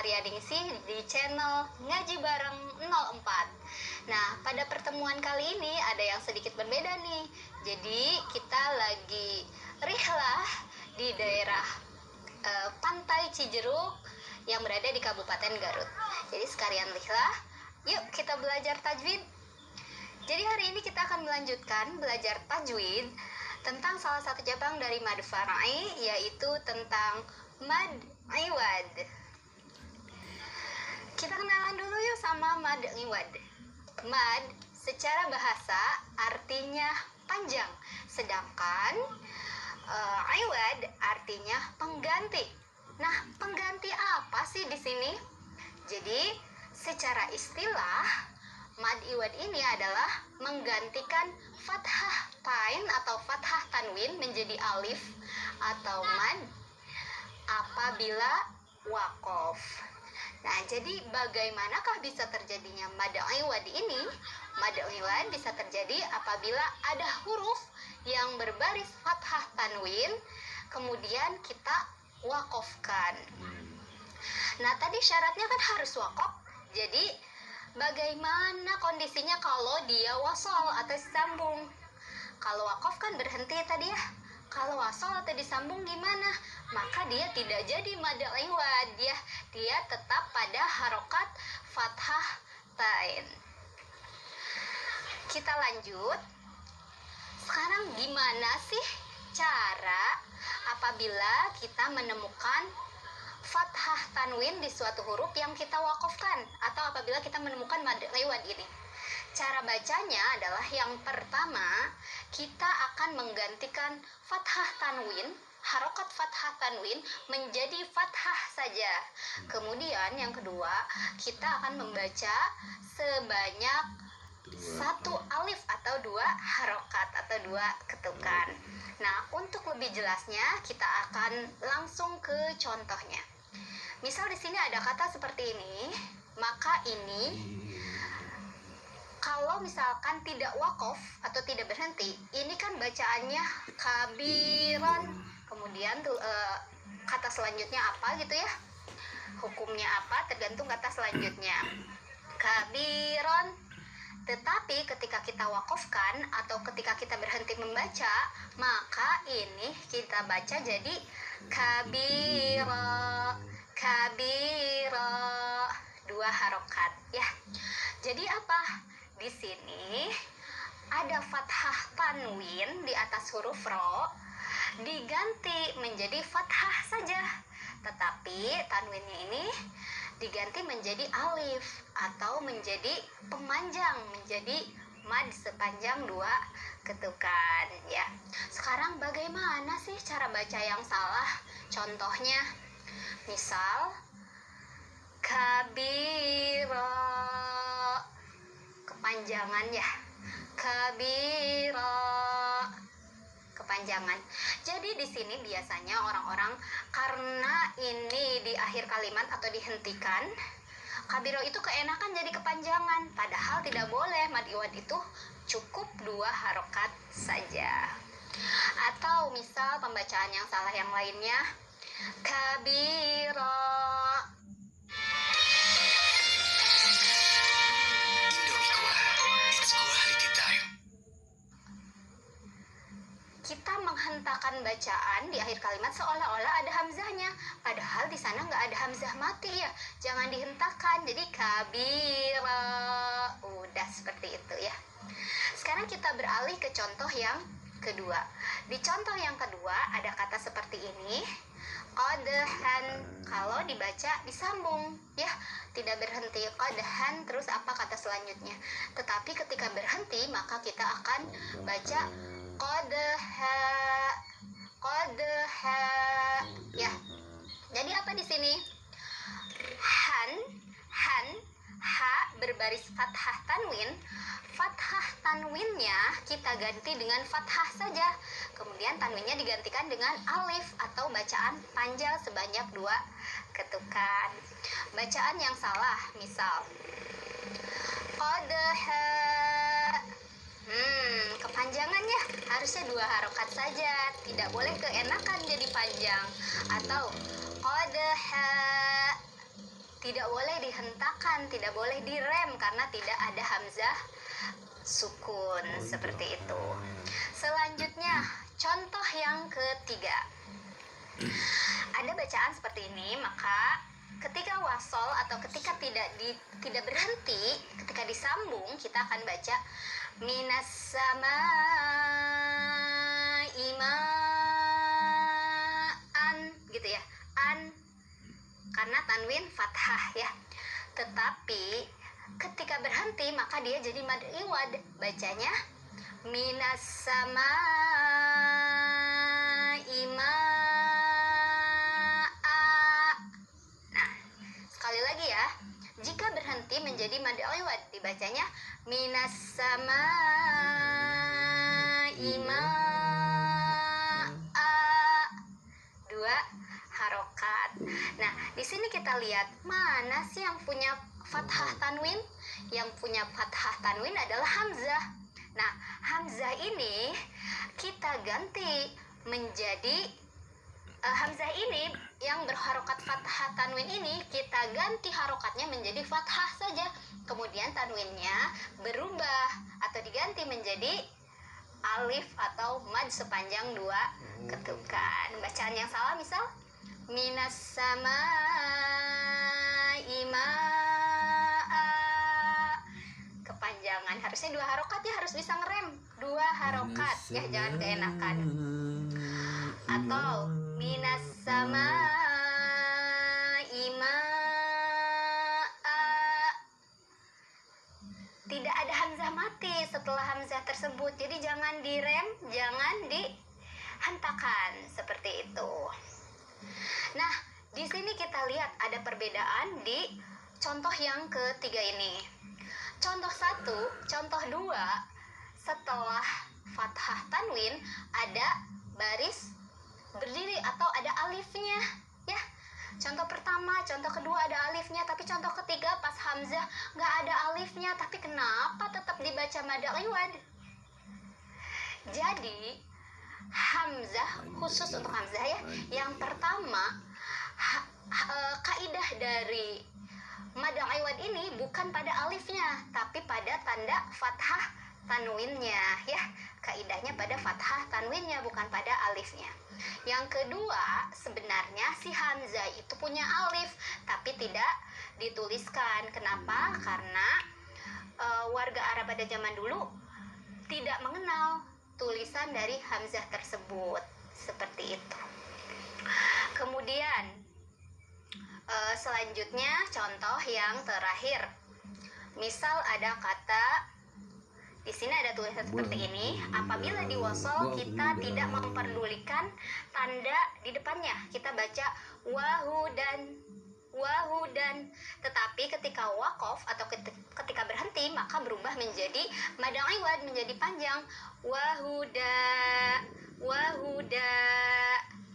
Aryaningsih di channel Ngaji Bareng 04. Nah, pada pertemuan kali ini ada yang sedikit berbeda nih. Jadi, kita lagi rihlah di daerah Pantai Cijeruk yang berada di Kabupaten Garut. Jadi, sekalian rihlah, yuk kita belajar tajwid. Jadi, hari ini kita akan melanjutkan belajar tajwid tentang salah satu cabang dari mad far'i, yaitu tentang mad iwad. Kita kenalan dulu yuk sama mad iwad. Mad secara bahasa artinya panjang, sedangkan iwad artinya pengganti. Nah, pengganti apa sih di sini? Jadi, secara istilah mad iwad ini adalah menggantikan fathah tain atau fathah tanwin menjadi alif atau mad apabila waqaf. Nah, jadi bagaimanakah bisa terjadinya mad iwad ini? Mad iwad bisa terjadi apabila ada huruf yang berbaris fathah tanwin kemudian kita waqafkan. Nah, tadi syaratnya kan harus waqaf. Jadi bagaimana kondisinya kalau dia wasol atau disambung? Kalau waqaf kan berhenti tadi ya. Kalau wasol atau disambung gimana? Maka dia tidak jadi mad iwad ya. Dia tetap pada harokat fathah tain. Kita lanjut. Sekarang gimana sih cara apabila kita menemukan fathah tanwin di suatu huruf yang kita wakafkan, atau apabila kita menemukan mad iwad ini? Cara bacanya adalah yang pertama, kita akan menggantikan fathah tanwin, harokat fathah tanwin menjadi fathah saja. Kemudian yang kedua, kita akan membaca sebanyak satu alif atau dua harokat atau dua ketukan. Nah, untuk lebih jelasnya kita akan langsung ke contohnya. Misal di sini ada kata seperti ini, maka ini kalau misalkan tidak wakaf atau tidak berhenti, ini kan bacaannya kabiron. Kemudian kata selanjutnya apa gitu ya? Hukumnya apa tergantung kata selanjutnya. Kabiron. Tetapi ketika kita wakafkan atau ketika kita berhenti membaca, maka ini kita baca jadi kabiro, kabiro, dua harokat ya. Jadi apa? Di sini ada fathah tanwin di atas huruf ro diganti menjadi fathah saja, tetapi tanwinnya ini diganti menjadi alif atau menjadi pemanjang, menjadi mad sepanjang dua ketukan ya. Sekarang bagaimana sih cara baca yang salah? Contohnya misal kabiro, kepanjangan ya, kabiro, kepanjangan. Jadi di sini biasanya orang-orang karena ini di akhir kalimat atau dihentikan, kabiro itu keenakan jadi kepanjangan, padahal tidak boleh. Mad iwad itu cukup dua harokat saja. Atau misal pembacaan yang salah yang lainnya, kabiro. Kita menghentakkan bacaan di akhir kalimat seolah-olah ada hamzahnya, padahal di sana nggak ada hamzah mati ya. Jangan dihentakkan, jadi kabira. Udah seperti itu ya. Sekarang kita beralih ke contoh yang kedua. Di contoh yang kedua ada kata seperti ini, qadhan. Kalau dibaca disambung ya, tidak berhenti qadhan terus apa kata selanjutnya. Tetapi ketika berhenti maka kita akan baca qadha, qadha ya. Jadi apa di sini? Han, ha berbaris fathah tanwin. Fathah tanwinnya kita ganti dengan fathah saja. Kemudian tanwinnya digantikan dengan alif atau bacaan panjang sebanyak dua ketukan. Bacaan yang salah misal qadha, kepanjangannya harusnya dua harokat saja, tidak boleh keenakan jadi panjang. Atau qadha, tidak boleh dihentakkan, tidak boleh direm karena tidak ada hamzah sukun. Seperti itu. Selanjutnya, contoh yang ketiga. Ada bacaan seperti ini, maka ketika wasol atau ketika tidak berhenti, ketika disambung kita akan baca minas samaa'i ma'an gitu ya. An karena tanwin fathah ya. Tetapi ketika berhenti maka dia jadi mad iwad, bacanya minas samaa'i ma'a. Nah, sekali lagi ya. Jika berhenti menjadi mad iwad, dibacanya minas samaa'i ma'a. 2 harokat. Nah, di sini kita lihat mana sih yang punya fathah tanwin? Yang punya fathah tanwin adalah hamzah. Nah, hamzah ini kita ganti menjadi hamzah ini yang berharokat fathah tanwin ini kita ganti harokatnya menjadi fathah saja. Kemudian tanwinnya berubah atau diganti menjadi alif atau mad sepanjang 2 ketukan. Bacaan yang salah misal minas samaa'i ma'a. Kepanjangan harusnya 2 harokat ya, harus bisa ngerem 2 harokat ya, jangan keenakan. Atau minas samaa'i ma'a. Tidak ada hamzah mati setelah hamzah tersebut, jadi jangan direm, jangan dihentakan seperti itu. Nah, di sini kita lihat ada perbedaan di contoh yang ketiga ini. Contoh 1, contoh 2, setelah fathah tanwin ada baris berdiri atau ada alifnya ya. Contoh pertama, contoh kedua ada alifnya, tapi contoh ketiga pas hamzah nggak ada alifnya, tapi kenapa tetap dibaca mad iwad? Jadi hamzah, khusus untuk hamzah ya, yang pertama kaidah dari mad iwad ini bukan pada alifnya tapi pada tanda fathah tanwinnya ya. Kaidahnya pada fathah tanwinnya bukan pada alifnya. Yang kedua, sebenarnya si hamzah itu punya alif tapi tidak dituliskan. Kenapa? Karena warga Arab pada zaman dulu tidak mengenal tulisan dari hamzah tersebut. Seperti itu. Kemudian selanjutnya contoh yang terakhir. Misal ada kata, di sini ada tulisan seperti ini. Apabila di wasol kita tidak memperdulikan tanda di depannya, kita baca wahudan, wahudan. Tetapi ketika wakof atau ketika berhenti maka berubah menjadi mad iwad, menjadi panjang, wahuda, wahuda.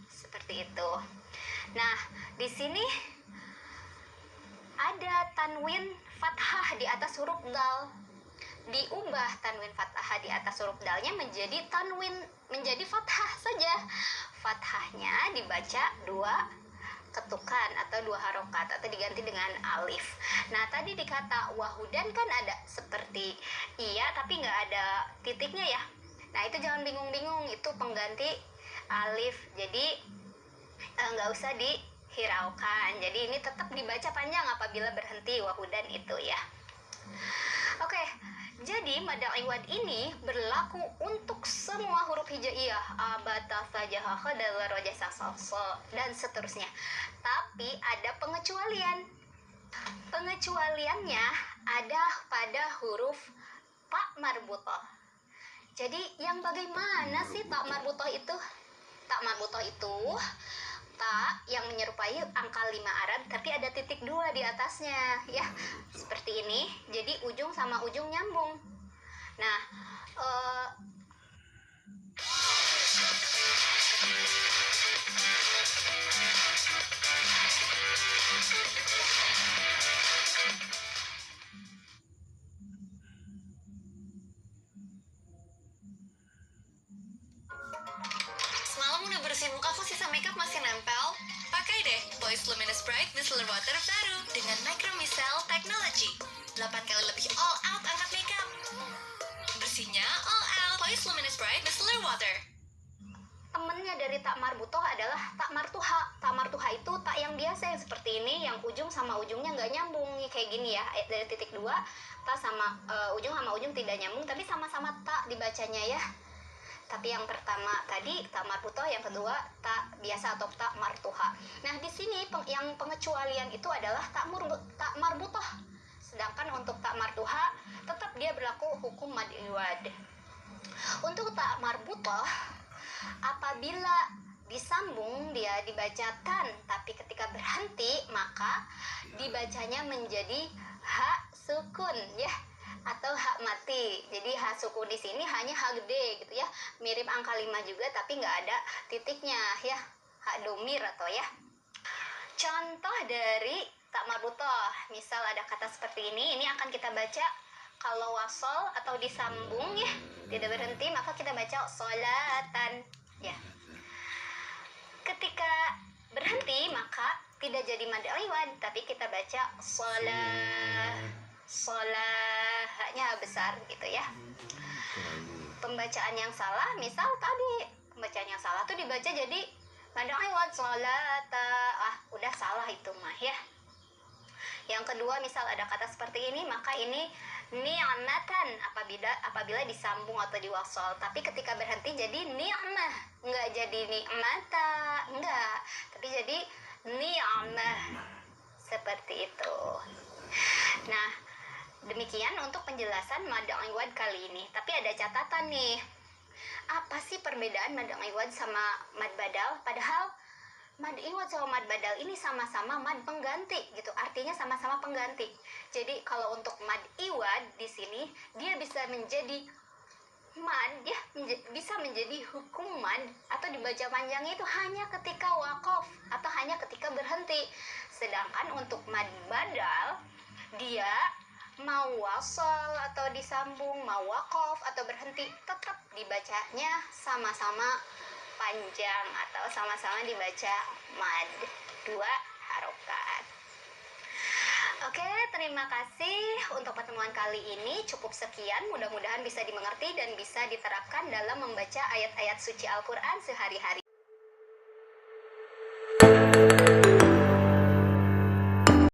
Seperti itu. Nah, di sini ada tanwin fathah di atas huruf dal. Diubah tanwin fathah di atas huruf dalnya menjadi tanwin, menjadi fathah saja. Fathahnya dibaca 2 ketukan atau 2 harokat atau diganti dengan alif. Nah, tadi dikata wahudan kan ada seperti iya tapi nggak ada titiknya ya. Nah, itu jangan bingung-bingung, itu pengganti alif. Jadi nggak usah dihiraukan. Jadi ini tetap dibaca panjang apabila berhenti wahudan itu ya. Oke, jadi mad iwad ini berlaku untuk semua huruf hijaiyah, abata, fajah, khadal, rojah, sasal, dan seterusnya. Tapi ada pengecualian. Pengecualiannya ada pada huruf ta marbutoh. Jadi yang bagaimana sih ta marbutoh itu? Ta marbutoh itu ta yang menyerupai angka 5 Arab tapi ada titik 2 di atasnya ya, seperti ini. Jadi ujung sama ujung nyambung. Nah, semalam udah bersihin muka kok sisa makeup masih nempel? Pakai deh Boys Luminous Bright Distiller Water terbaru dengan Micromicelle Technology. 8 kali lebih all out angkat makeup. Bersihnya all out. Voice Luminous Bright Micellar Water. Temennya dari tak marbutoh adalah tak martuha. Tak martuha itu tak yang biasa yang seperti ini, yang ujung sama ujungnya nggak nyambung kayak gini ya. Dari titik 2, tak sama ujung sama ujung tidak nyambung, tapi sama-sama tak dibacanya ya. Tapi yang pertama tadi tak marbutoh, yang kedua tak biasa atau tak martuha. Nah di sini yang pengecualian itu adalah tak marbutoh. Sedangkan untuk tak martuha tetap dia berlaku hukum mad iwad. Untuk tak marbutoh, apabila disambung dia dibaca tan, tapi ketika berhenti maka dibacanya menjadi ha sukun ya, atau hak mati. Jadi hak sukun di sini hanya hak gede gitu ya, mirip angka 5 juga tapi nggak ada titiknya ya, hak domir atau ya. Contoh dari tak marbutoh, misal ada kata seperti ini akan kita baca kalau wasol atau disambung ya, tidak berhenti, maka kita baca sholatan ya. Ketika berhenti maka tidak jadi mad iwad, tapi kita baca sholah, haknya besar gitu ya. Pembacaan yang salah, misal tadi pembacaan yang salah tuh dibaca jadi mad iwad sholata, udah salah itu mah ya. Yang kedua, misal ada kata seperti ini, maka ini ni'matan apabila disambung atau diwasol, tapi ketika berhenti jadi ni'mah, enggak jadi ni'mata, enggak, tapi jadi ni'mah, seperti itu. Nah, demikian untuk penjelasan mad iwad kali ini. Tapi ada catatan nih, apa sih perbedaan mad iwad sama mad badal? Padahal mad iwad sama mad badal ini sama-sama mad pengganti gitu, artinya sama-sama pengganti. Jadi kalau untuk mad iwad di sini dia bisa menjadi mad ya, bisa menjadi hukum mad atau dibaca panjang itu hanya ketika waqaf atau hanya ketika berhenti. Sedangkan untuk mad badal dia mau wasol atau disambung, mau waqaf atau berhenti, tetap dibacanya sama-sama panjang atau sama-sama dibaca mad 2 harokat. Oke, terima kasih untuk pertemuan kali ini. Cukup sekian, mudah-mudahan bisa dimengerti dan bisa diterapkan dalam membaca ayat-ayat suci Al-Quran sehari-hari.